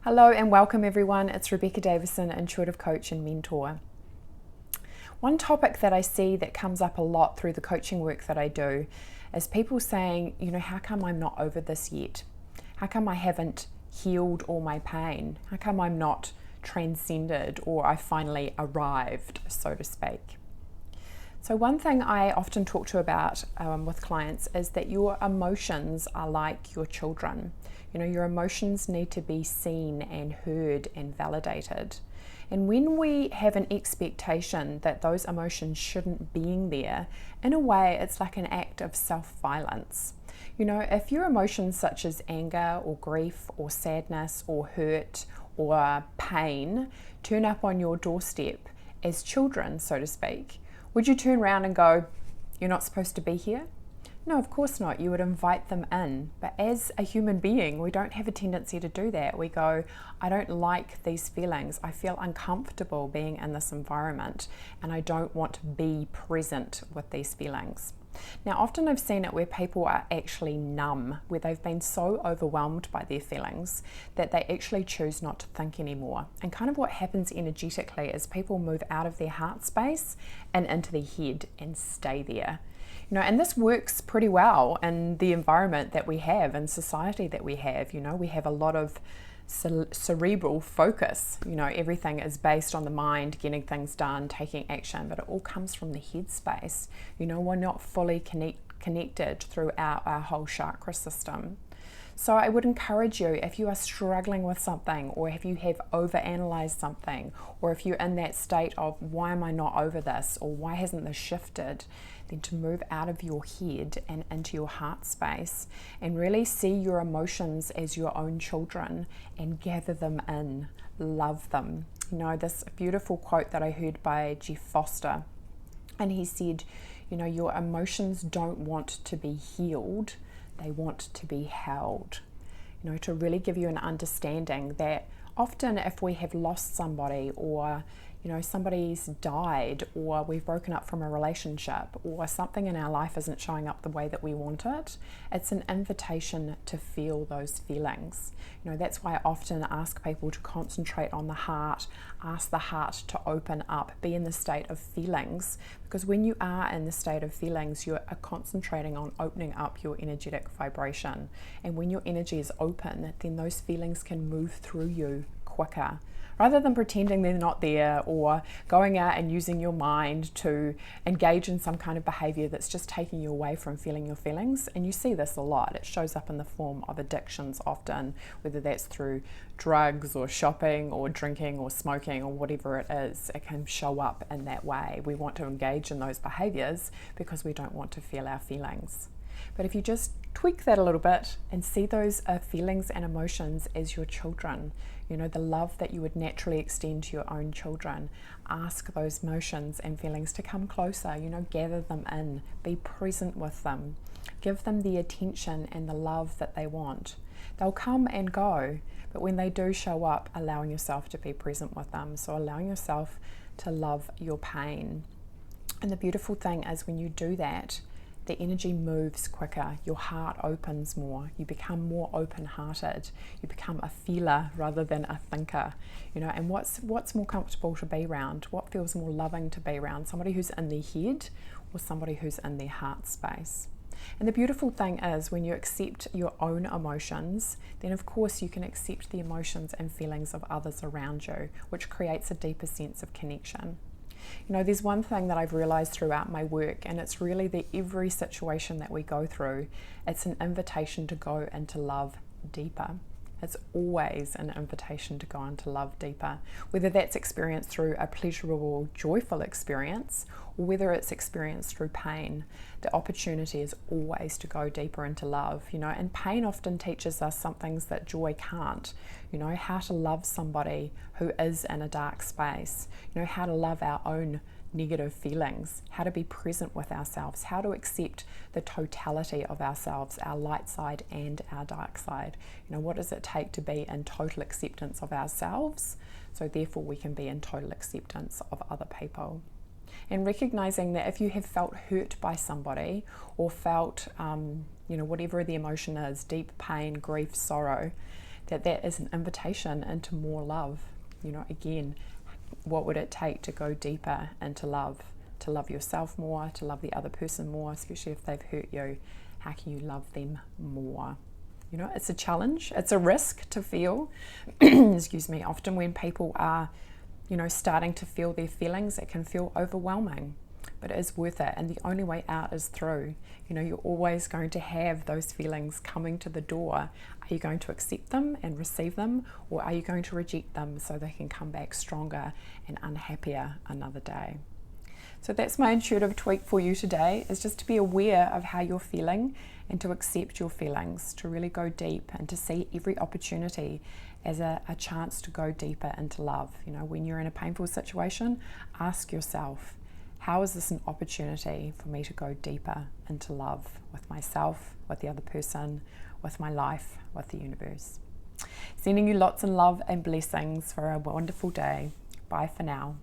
Hello and welcome everyone. It's Rebecca Davison, intuitive coach and mentor. One topic that I see that comes up a lot through the coaching work that I do is people saying, how come I'm not over this yet? How come I haven't healed all my pain? How come I'm not transcended or I finally arrived, so to speak? So one thing I often talk to about with clients is that your emotions are like your children. Your emotions need to be seen and heard and validated. And when we have an expectation that those emotions shouldn't be there, in a way it's like an act of self-violence. If your emotions such as anger or grief or sadness or hurt or pain turn up on your doorstep as children, so to speak, would you turn around and go, you're not supposed to be here? No, of course not. You would invite them in. But as a human being, we don't have a tendency to do that. We go, I don't like these feelings. I feel uncomfortable being in this environment and I don't want to be present with these feelings. Now, often I've seen it where people are actually numb, where they've been so overwhelmed by their feelings that they actually choose not to think anymore. And kind of what happens energetically is people move out of their heart space and into their head and stay there. And this works pretty well in the environment that we have and society that we have. We have a lot of cerebral focus. Everything is based on the mind, getting things done, taking action, but it all comes from the head space. We're not fully connected throughout our whole chakra system. So I would encourage you, if you are struggling with something, or if you have overanalyzed something, or if you're in that state of why am I not over this, or why hasn't this shifted, then to move out of your head and into your heart space and really see your emotions as your own children and gather them in, love them. This beautiful quote that I heard by Jeff Foster, and he said, your emotions don't want to be healed, they want to be held. To really give you an understanding that often if we have lost somebody, or somebody's died, or we've broken up from a relationship, or something in our life isn't showing up the way that we want it, it's an invitation to feel those feelings. That's why I often ask people to concentrate on the heart, ask the heart to open up, be in the state of feelings, because when you are in the state of feelings, you are concentrating on opening up your energetic vibration. And when your energy is open, then those feelings can move through you quicker, rather than pretending they're not there or going out and using your mind to engage in some kind of behavior that's just taking you away from feeling your feelings. And you see this a lot. It shows up in the form of addictions often, whether that's through drugs or shopping or drinking or smoking or whatever it is. It can show up in that way. We want to engage in those behaviors because we don't want to feel our feelings. But if you just tweak that a little bit and see those feelings and emotions as your children, the love that you would naturally extend to your own children, ask those emotions and feelings to come closer, gather them in, be present with them, give them the attention and the love that they want. They'll come and go, but when they do show up, allowing yourself to be present with them. So allowing yourself to love your pain. And the beautiful thing is when you do that, the energy moves quicker, your heart opens more, you become more open-hearted, you become a feeler rather than a thinker, and what's more comfortable to be around? What feels more loving to be around? Somebody who's in their head or somebody who's in their heart space? And the beautiful thing is when you accept your own emotions, then of course you can accept the emotions and feelings of others around you, which creates a deeper sense of connection. There's one thing that I've realized throughout my work, and it's really that every situation that we go through, it's an invitation to go into love deeper. It's always an invitation to go into love deeper, whether that's experienced through a pleasurable, joyful experience, or whether it's experienced through pain. The opportunity is always to go deeper into love, and pain often teaches us some things that joy can't. How to love somebody who is in a dark space, how to love our own negative feelings, how to be present with ourselves, how to accept the totality of ourselves, our light side and our dark side. What does it take to be in total acceptance of ourselves, so therefore we can be in total acceptance of other people. And recognizing that if you have felt hurt by somebody or felt whatever the emotion is, deep pain, grief, sorrow, that is an invitation into more love. You know, again, what would it take to go deeper into love? To love yourself more, to love the other person more, especially if they've hurt you. How can you love them more? You know, it's a challenge, it's a risk to feel. Excuse me, often when people are, you know, starting to feel their feelings, it can feel overwhelming, but it is worth it. And the only way out is through. You know, you're always going to have those feelings coming to the door. Are you going to accept them and receive them, or are you going to reject them so they can come back stronger and unhappier another day? So that's my intuitive tweak for you today, is just to be aware of how you're feeling and to accept your feelings, to really go deep and to see every opportunity as a chance to go deeper into love. You know, when you're in a painful situation, ask yourself, how is this an opportunity for me to go deeper into love with myself, with the other person, with my life, with the universe? Sending you lots of love and blessings for a wonderful day. Bye for now.